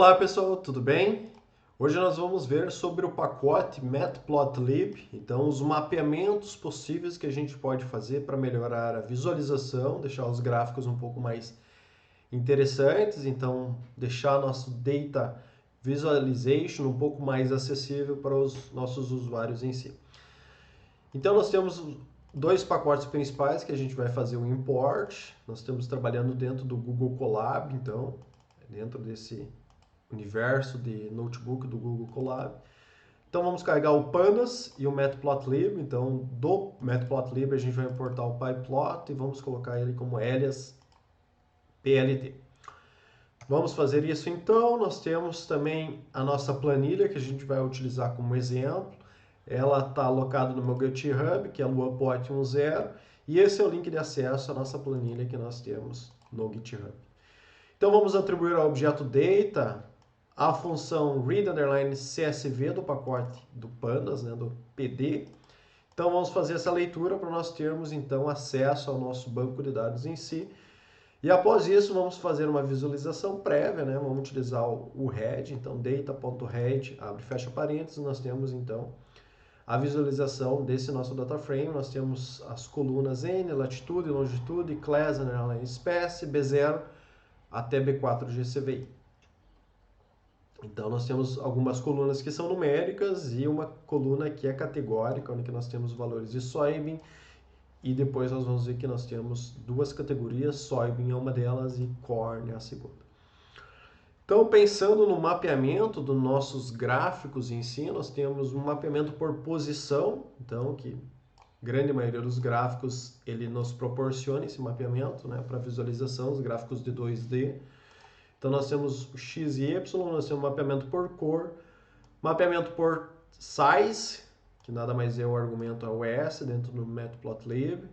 Olá pessoal, tudo bem? Hoje nós vamos ver sobre o pacote Matplotlib, então os mapeamentos possíveis que a gente pode fazer para melhorar a visualização, deixar os gráficos um pouco mais interessantes, então deixar nosso Data Visualization um pouco mais acessível para os nossos usuários em si. Então nós temos dois pacotes principais que a gente vai fazer o import, nós estamos trabalhando dentro do Google Colab, então dentro desse universo de notebook do Google Colab. Então vamos carregar o Pandas e o Matplotlib. Então do Matplotlib a gente vai importar o PyPlot e vamos colocar ele como alias PLT. Vamos fazer isso então. Nós temos também a nossa planilha que a gente vai utilizar como exemplo. Ela está alocada no meu GitHub, que é luapot10, e esse é o link de acesso à nossa planilha que nós temos no GitHub. Então vamos atribuir ao objeto data a função read_csv do pacote do Pandas, né, do PD. Então vamos fazer essa leitura para nós termos então acesso ao nosso banco de dados em si. E após isso vamos fazer uma visualização prévia, né? Vamos utilizar o head, então data.head, abre e fecha parênteses, nós temos então a visualização desse nosso data frame. Nós temos as colunas N, latitude, longitude, class, underline, espécie, B0 até B4 GCVI. Então nós temos algumas colunas que são numéricas e uma coluna que é categórica, onde nós temos valores de soybean, e depois nós vamos ver que nós temos duas categorias, soybean é uma delas e corn é a segunda. Então pensando no mapeamento dos nossos gráficos em si, nós temos um mapeamento por posição, então que grande maioria dos gráficos ele nos proporciona esse mapeamento, né, para visualização, os gráficos de 2D. Então nós temos o X e Y, nós temos mapeamento por cor, mapeamento por size, que nada mais é o argumento OS dentro do Matplotlib,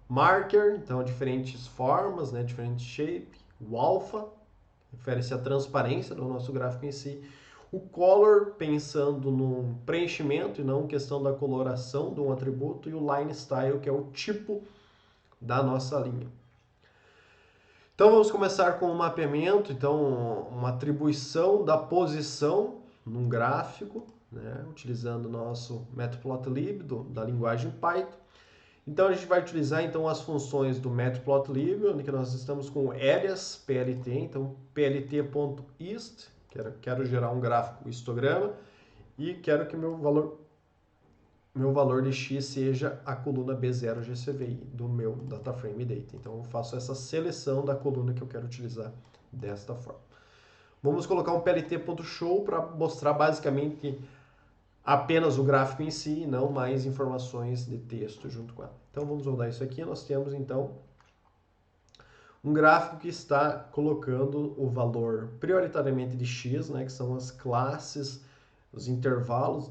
marker, então diferentes formas, né, diferentes shape, o alpha, refere-se à transparência do nosso gráfico em si, o color, pensando no preenchimento e não questão da coloração de um atributo, e o line style, que é o tipo da nossa linha. Então vamos começar com o mapeamento, então uma atribuição da posição num gráfico, né, utilizando o nosso Matplotlib da linguagem Python. Então a gente vai utilizar então as funções do Matplotlib, onde nós estamos com alias PLT, então plt.ist, quero gerar um gráfico histograma e quero que meu valor de x seja a coluna B0 GCVI do meu DataFrame Data. Então eu faço essa seleção da coluna que eu quero utilizar desta forma. Vamos colocar um plt.show para mostrar basicamente apenas o gráfico em si e não mais informações de texto junto com ela. Então vamos rodar isso aqui. Nós temos então um gráfico que está colocando o valor prioritariamente de x, né, que são as classes, os intervalos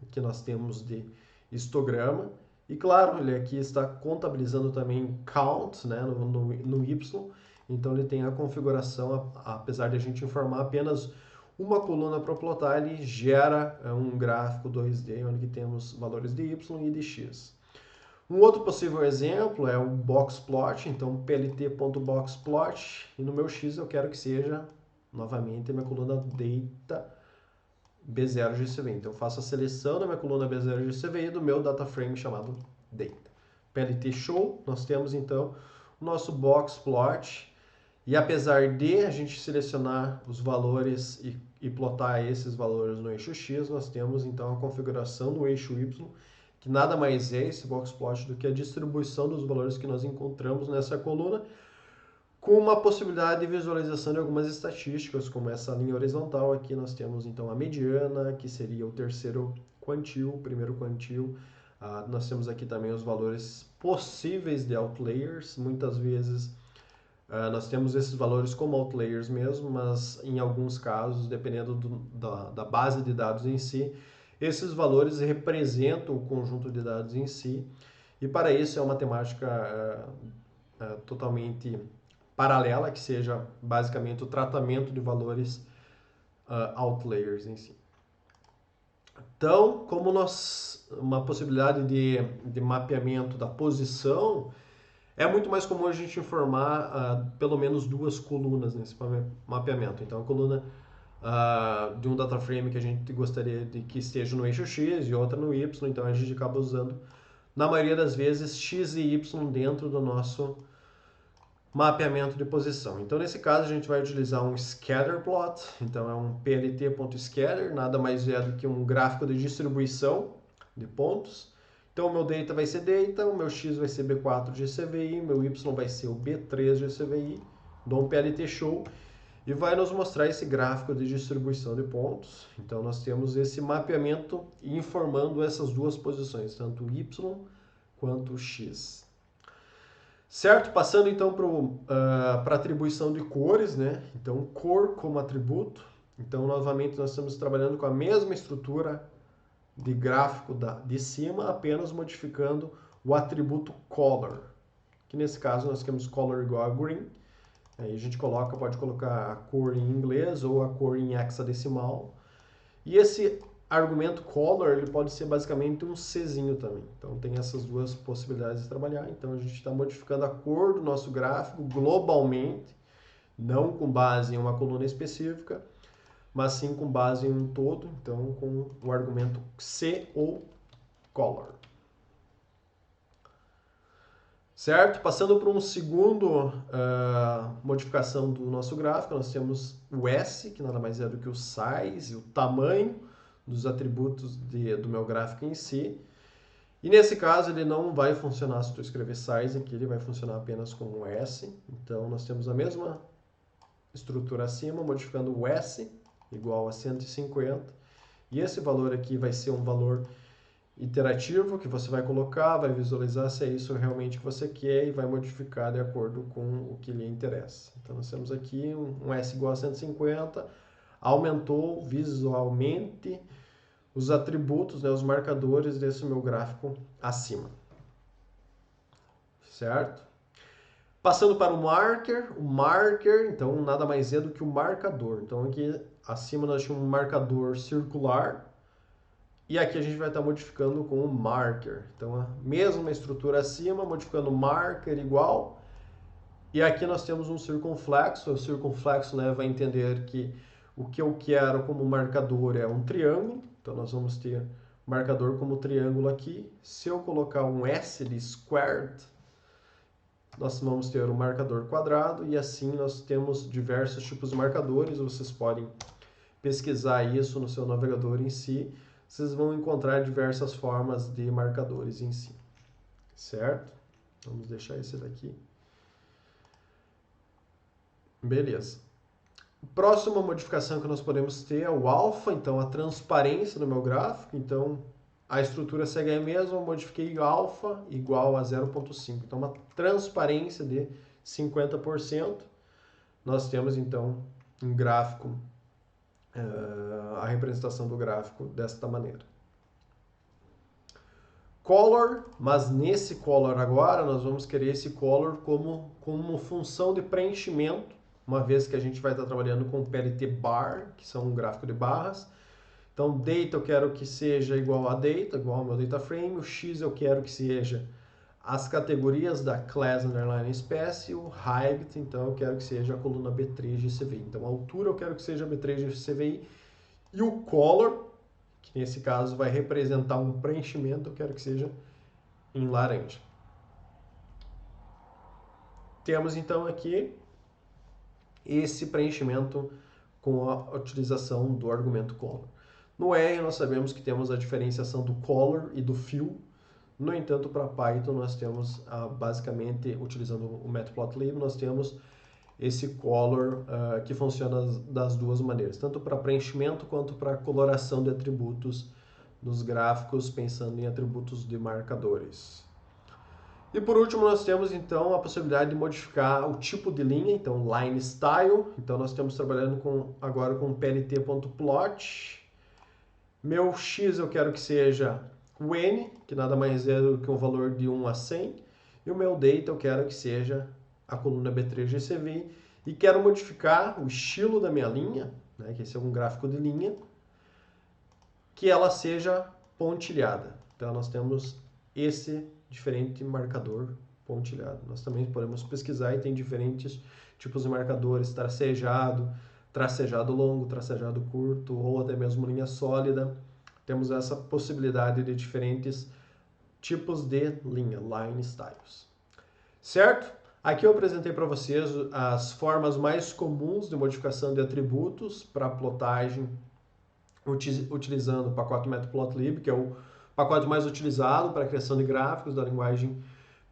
que nós temos de histograma. E claro, ele aqui está contabilizando também count, né, no y. Então ele tem a configuração, apesar de a gente informar apenas uma coluna para plotar, ele gera um gráfico 2D, onde temos valores de y e de x. Um outro possível exemplo é o boxplot, então plt.boxplot, e no meu x eu quero que seja, novamente, a minha coluna data B0 GCVI. Então eu faço a seleção da minha coluna B0 GCVI do meu data frame chamado data. PLT show, nós temos então o nosso boxplot, e apesar de a gente selecionar os valores e plotar esses valores no eixo X, nós temos então a configuração do eixo Y, que nada mais é esse boxplot do que a distribuição dos valores que nós encontramos nessa coluna, com uma possibilidade de visualização de algumas estatísticas, como essa linha horizontal. Aqui nós temos então a mediana, que seria o terceiro quantil, o primeiro quantil. Nós temos aqui também os valores possíveis de outliers. Muitas vezes nós temos esses valores como outliers mesmo, mas em alguns casos, dependendo da base de dados em si, esses valores representam o conjunto de dados em si, e para isso é uma matemática totalmente paralela, que seja basicamente o tratamento de valores outliers em si. Então, como uma possibilidade de mapeamento da posição, é muito mais comum a gente informar pelo menos duas colunas nesse mapeamento. Então, a coluna de um data frame que a gente gostaria de que esteja no eixo X e outra no Y, então a gente acaba usando, na maioria das vezes, X e Y dentro do nosso mapeamento de posição. Então, nesse caso, a gente vai utilizar um scatter plot, então é um plt.scatter, nada mais é do que um gráfico de distribuição de pontos. Então, o meu data vai ser data, o meu X vai ser B4 GCVI, meu Y vai ser o B3 GCVI, dou um PLT show e vai nos mostrar esse gráfico de distribuição de pontos. Então, nós temos esse mapeamento informando essas duas posições, tanto o Y quanto o X. Certo? Passando então para atribuição de cores, né? Então, cor como atributo. Então, novamente, nós estamos trabalhando com a mesma estrutura de gráfico de cima, apenas modificando o atributo color. Que nesse caso nós temos color igual a green. Aí a gente pode colocar a cor em inglês ou a cor em hexadecimal. E esse argumento color, ele pode ser basicamente um Czinho também. Então tem essas duas possibilidades de trabalhar. Então a gente está modificando a cor do nosso gráfico globalmente, não com base em uma coluna específica, mas sim com base em um todo, então com o argumento C ou color. Certo? Passando para um segundo modificação do nosso gráfico, nós temos o S, que nada mais é do que o size, o tamanho dos atributos do meu gráfico em si. E nesse caso ele não vai funcionar se tu escrever size aqui, ele vai funcionar apenas com o S. Então nós temos a mesma estrutura acima, modificando o S igual a 150. E esse valor aqui vai ser um valor iterativo que você vai colocar, vai visualizar se é isso realmente que você quer e vai modificar de acordo com o que lhe interessa. Então nós temos aqui um S igual a 150, aumentou visualmente os atributos, né, os marcadores desse meu gráfico acima. Certo? Passando para o marker, então nada mais é do que o marcador. Então aqui acima nós temos um marcador circular e aqui a gente vai estar modificando com o marker. Então a mesma estrutura acima, modificando marker igual. E aqui nós temos um circunflexo. O circunflexo leva a entender que o que eu quero como marcador é um triângulo. Então nós vamos ter marcador como triângulo aqui. Se eu colocar um S de squared, nós vamos ter um marcador quadrado e assim nós temos diversos tipos de marcadores. Vocês podem pesquisar isso no seu navegador em si. Vocês vão encontrar diversas formas de marcadores em si. Certo? Vamos deixar esse daqui. Beleza. Próxima modificação que nós podemos ter é o alfa, então a transparência do meu gráfico. Então a estrutura segue a mesma, eu modifiquei alfa igual a 0,5. Então uma transparência de 50%. Nós temos então um gráfico, a representação do gráfico desta maneira. Color, mas nesse color agora nós vamos querer esse color como função de preenchimento, uma vez que a gente vai estar trabalhando com PLT bar, que são um gráfico de barras. Então, data eu quero que seja igual a data, igual ao meu data frame. O X eu quero que seja as categorias da class underline espécie. O height, então eu quero que seja a coluna B3 GCVI. Então, a altura eu quero que seja B3 GCVI. E o color, que nesse caso vai representar um preenchimento, eu quero que seja em laranja. Temos então aqui esse preenchimento com a utilização do argumento color. No R nós sabemos que temos a diferenciação do color e do fill. No entanto, para Python nós temos basicamente, utilizando o matplotlib, nós temos esse color que funciona das duas maneiras, tanto para preenchimento quanto para coloração de atributos nos gráficos, pensando em atributos de marcadores. E por último nós temos então a possibilidade de modificar o tipo de linha, então line style. Então nós estamos trabalhando agora com plt.plot. Meu x eu quero que seja o n, que nada mais é do que um valor de 1 a 100. E o meu data eu quero que seja a coluna B3 GCV. E quero modificar o estilo da minha linha, né, que esse é um gráfico de linha, que ela seja pontilhada. Então nós temos esse diferente marcador pontilhado. Nós também podemos pesquisar e tem diferentes tipos de marcadores, tracejado, tracejado longo, tracejado curto ou até mesmo linha sólida. Temos essa possibilidade de diferentes tipos de linha, line styles. Certo? Aqui eu apresentei para vocês as formas mais comuns de modificação de atributos para plotagem, utilizando o pacote Matplotlib, que é o pacote mais utilizado para a criação de gráficos da linguagem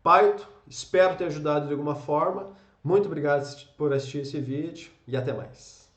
Python. Espero ter ajudado de alguma forma. Muito obrigado por assistir esse vídeo e até mais.